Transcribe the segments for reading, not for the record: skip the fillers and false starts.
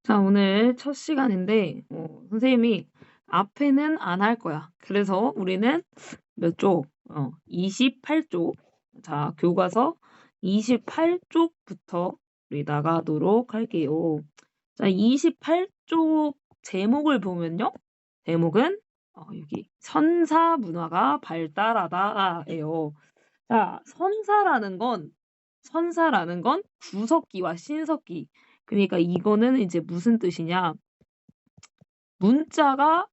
자, 오늘 첫 시간인데, 선생님이 앞에는 안 할 거야. 그래서 우리는 몇 쪽? 28쪽. 자, 교과서 28쪽부터 우리 나가도록 할게요. 자, 28쪽 제목을 보면요. 제목은 여기 선사 문화가 발달하다예요. 자, 선사라는 건 구석기와 신석기. 그러니까 이거는 이제 무슨 뜻이냐? 문자가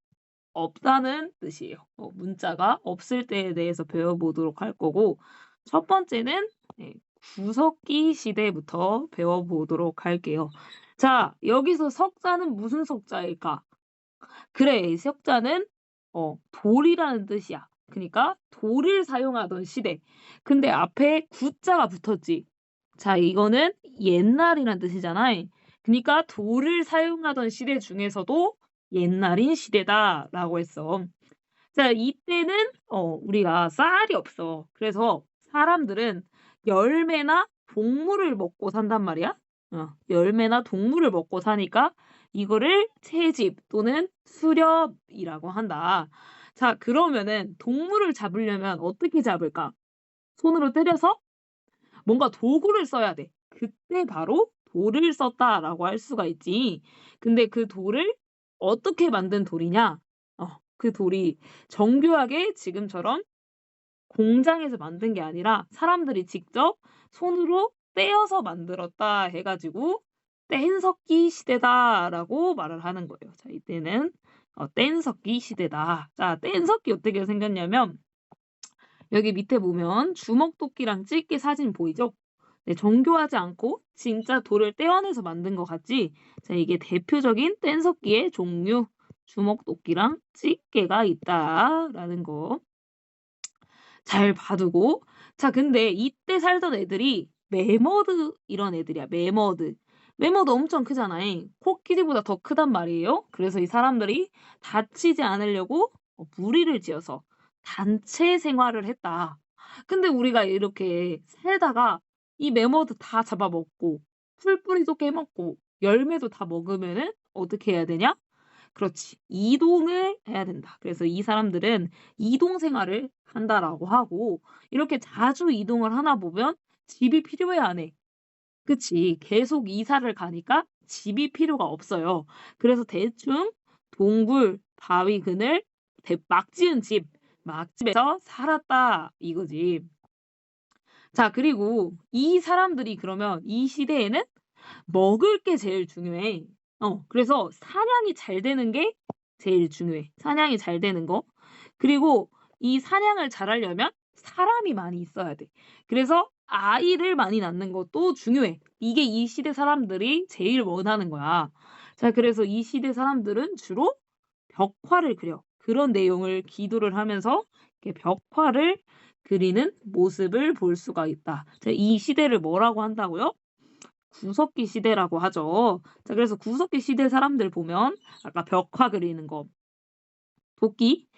없다는 뜻이에요. 문자가 없을 때에 대해서 배워보도록 할 거고, 첫 번째는 구석기 시대부터 배워보도록 할게요. 자, 여기서 석자는 무슨 석자일까? 그래, 이 석자는 돌이라는 뜻이야. 그니까 돌을 사용하던 시대. 근데 앞에 구자가 붙었지. 자, 이거는 옛날이란 뜻이잖아. 그니까 돌을 사용하던 시대 중에서도 옛날인 시대다라고 했어. 자, 이때는 우리가 쌀이 없어. 그래서 사람들은 열매나 동물을 먹고 산단 말이야. 열매나 동물을 먹고 사니까 이거를 채집 또는 수렵이라고 한다. 자, 그러면은 동물을 잡으려면 어떻게 잡을까? 손으로 때려서 뭔가 도구를 써야 돼. 그때 바로 돌을 썼다라고 할 수가 있지. 근데 그 돌을 어떻게 만든 돌이냐? 그 돌이 정교하게 지금처럼 공장에서 만든 게 아니라 사람들이 직접 손으로 떼어서 만들었다 해 가지고 뗀석기 시대다라고 말을 하는 거예요. 자, 이때는 뗀석기 시대다. 자, 뗀석기 어떻게 생겼냐면 여기 밑에 보면 주먹도끼랑 집게 사진 보이죠? 네, 정교하지 않고 진짜 돌을 떼어내서 만든 것 같지? 자, 이게 대표적인 뗀석기의 종류. 주먹도끼랑 집게가 있다라는 거 잘 봐두고. 자, 근데 이때 살던 애들이 매머드 이런 애들이야. 매머드. 매머드 엄청 크잖아. 코끼리보다 더 크단 말이에요. 그래서 이 사람들이 다치지 않으려고 무리를 지어서 단체 생활을 했다. 근데 우리가 이렇게 살다가 이 매머드 다 잡아먹고 풀뿌리도 깨먹고 열매도 다 먹으면은 어떻게 해야 되냐? 그렇지. 이동을 해야 된다. 그래서 이 사람들은 이동 생활을 한다라고 하고 이렇게 자주 이동을 하나 보면 집이 필요해 안 해? 그치. 계속 이사를 가니까 집이 필요가 없어요. 그래서 대충 동굴, 바위 그늘, 막 지은 집, 막집에서 살았다 이거지. 자, 그리고 이 사람들이 그러면 이 시대에는 먹을 게 제일 중요해. 그래서 사냥이 잘 되는 게 제일 중요해. 사냥이 잘 되는 거. 그리고 이 사냥을 잘하려면 사람이 많이 있어야 돼. 그래서 아이를 많이 낳는 것도 중요해. 이게 이 시대 사람들이 제일 원하는 거야. 자, 그래서 이 시대 사람들은 주로 벽화를 그려. 그런 내용을 기도를 하면서 이렇게 벽화를 그리는 모습을 볼 수가 있다. 자, 이 시대를 뭐라고 한다고요? 구석기 시대라고 하죠. 자, 그래서 구석기 시대 사람들 보면 아까 벽화 그리는 거, 도끼,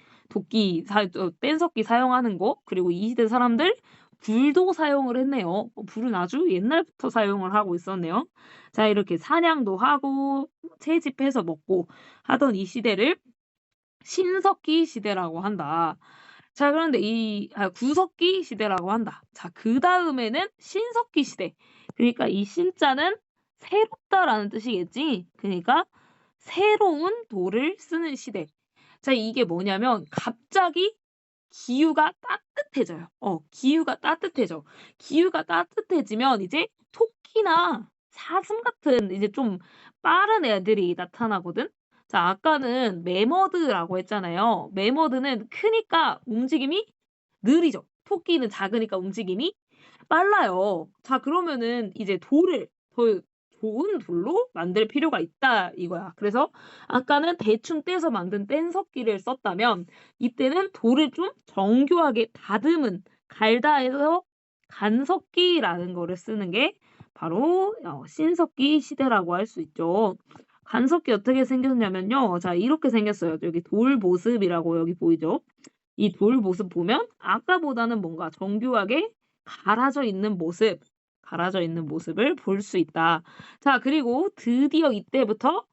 뗀석기 사용하는 거, 그리고 이 시대 사람들 불도 사용을 했네요. 불은 아주 옛날부터 사용을 하고 있었네요. 자, 이렇게 사냥도 하고 채집해서 먹고 하던 이 시대를 신석기 시대라고 한다. 자, 그런데 구석기 시대라고 한다. 자, 그다음에는 신석기 시대. 그러니까 이 신자는 새롭다라는 뜻이겠지. 그러니까 새로운 돌을 쓰는 시대. 자, 이게 뭐냐면 갑자기 기후가 따뜻해져요. 기후가 따뜻해져. 기후가 따뜻해지면 이제 토끼나 사슴 같은 이제 좀 빠른 애들이 나타나거든. 자, 아까는 매머드라고 했잖아요. 매머드는 크니까 움직임이 느리죠. 토끼는 작으니까 움직임이 빨라요. 자, 그러면은 이제 돌을 더 좋은 돌로 만들 필요가 있다 이거야. 그래서 아까는 대충 떼서 만든 뗀석기를 썼다면 이때는 돌을 좀 정교하게 다듬은 갈다해서 간석기라는 거를 쓰는 게 바로 신석기 시대라고 할 수 있죠. 간석기 어떻게 생겼냐면요. 자, 이렇게 생겼어요. 여기 돌 모습이라고 여기 보이죠? 이 돌 모습 보면 아까보다는 뭔가 정교하게 갈아져 있는 모습, 갈아져 있는 모습을 볼 수 있다. 자, 그리고 드디어 이때부터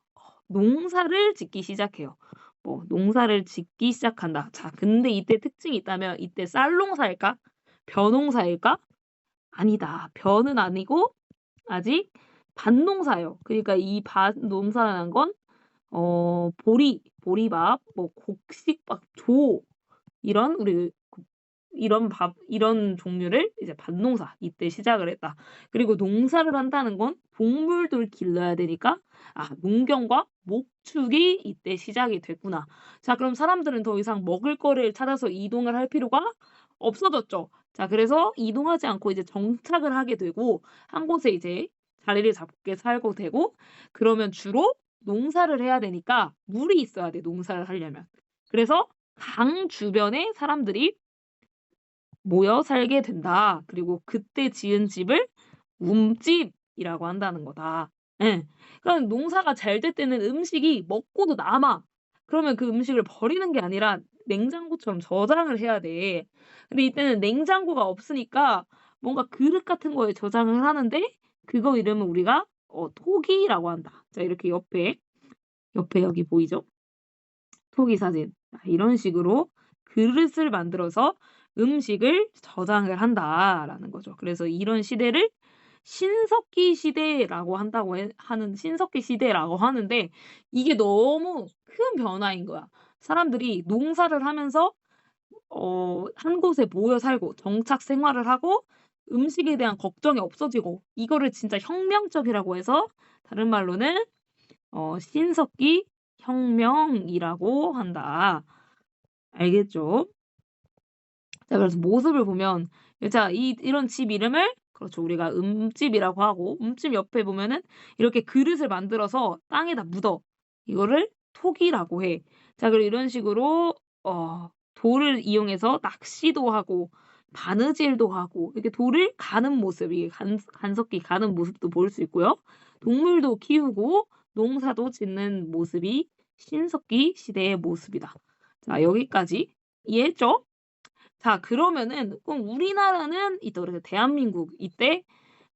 농사를 짓기 시작해요. 농사를 짓기 시작한다. 자, 근데 이때 특징이 있다면 이때 쌀농사일까? 벼농사일까? 아니다. 벼는 아니고 아직 밭농사예요. 그러니까 이 밭농사라는 건 보리밥, 곡식밥, 조 이런 이런 종류를 이제 밭농사 이때 시작을 했다. 그리고 농사를 한다는 건 동물들 길러야 되니까 농경과 목축이 이때 시작이 됐구나. 자, 그럼 사람들은 더 이상 먹을 거를 찾아서 이동을 할 필요가 없어졌죠. 자, 그래서 이동하지 않고 이제 정착을 하게 되고 한 곳에 이제 자리를 잡게 살고 되고, 그러면 주로 농사를 해야 되니까 물이 있어야 돼, 농사를 하려면. 그래서 강 주변에 사람들이 모여 살게 된다. 그리고 그때 지은 집을 움집이라고 한다는 거다. 예. 그러니까 농사가 잘 될 때는 음식이 먹고도 남아. 그러면 그 음식을 버리는 게 아니라 냉장고처럼 저장을 해야 돼. 근데 이때는 냉장고가 없으니까 뭔가 그릇 같은 거에 저장을 하는데, 그거 이름은 우리가 토기라고 한다. 자, 이렇게 옆에 여기 보이죠? 토기 사진. 이런 식으로 그릇을 만들어서 음식을 저장을 한다라는 거죠. 그래서 이런 시대를 신석기 시대라고 신석기 시대라고 하는데, 이게 너무 큰 변화인 거야. 사람들이 농사를 하면서 한 곳에 모여 살고 정착 생활을 하고 음식에 대한 걱정이 없어지고, 이거를 진짜 혁명적이라고 해서 다른 말로는 신석기 혁명이라고 한다. 알겠죠? 자, 그래서 모습을 보면 자, 이런 집 이름을 그렇죠, 우리가 음집이라고 하고, 음집 옆에 보면은 이렇게 그릇을 만들어서 땅에다 묻어. 이거를 토기라고 해. 자, 그리고 이런 식으로 돌을 이용해서 낚시도 하고 바느질도 하고 이렇게 돌을 가는 모습, 이게 간석기 가는 모습도 볼 수 있고요. 동물도 키우고 농사도 짓는 모습이 신석기 시대의 모습이다. 자, 여기까지 이해했죠? 자, 그러면은 그럼 우리나라는 우리가 대한민국 이때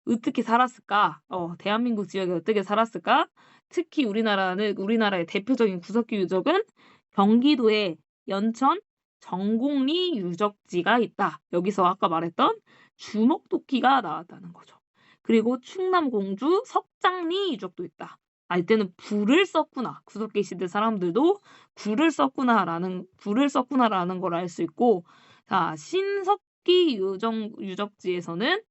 어떻게 살았을까? 대한민국 지역에 어떻게 살았을까? 특히 우리나라의 대표적인 구석기 유적은 경기도에 연천 정곡리 유적지가 있다. 여기서 아까 말했던 주먹도끼가 나왔다는 거죠. 그리고 충남 공주 석장리 유적도 있다. 이때는 불을 썼구나. 구석기 시대 사람들도 불을 썼구나라는 걸 알 수 있고, 자, 신석기 유적지에서는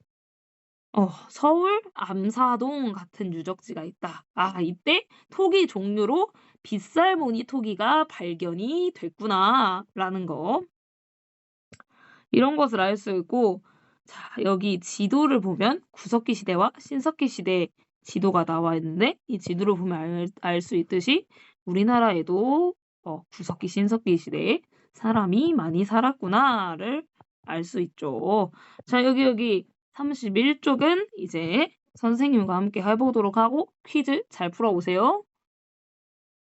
서울 암사동 같은 유적지가 있다. 이때 토기 종류로 빗살무늬 토기가 발견이 됐구나라는 거. 이런 것을 알 수 있고, 자, 여기 지도를 보면 구석기 시대와 신석기 시대 지도가 나와 있는데, 이 지도를 보면 알 수 있듯이 우리나라에도 구석기, 신석기 시대에 사람이 많이 살았구나를 알 수 있죠. 자, 여기 31쪽은 이제 선생님과 함께 해보도록 하고 퀴즈 잘 풀어오세요.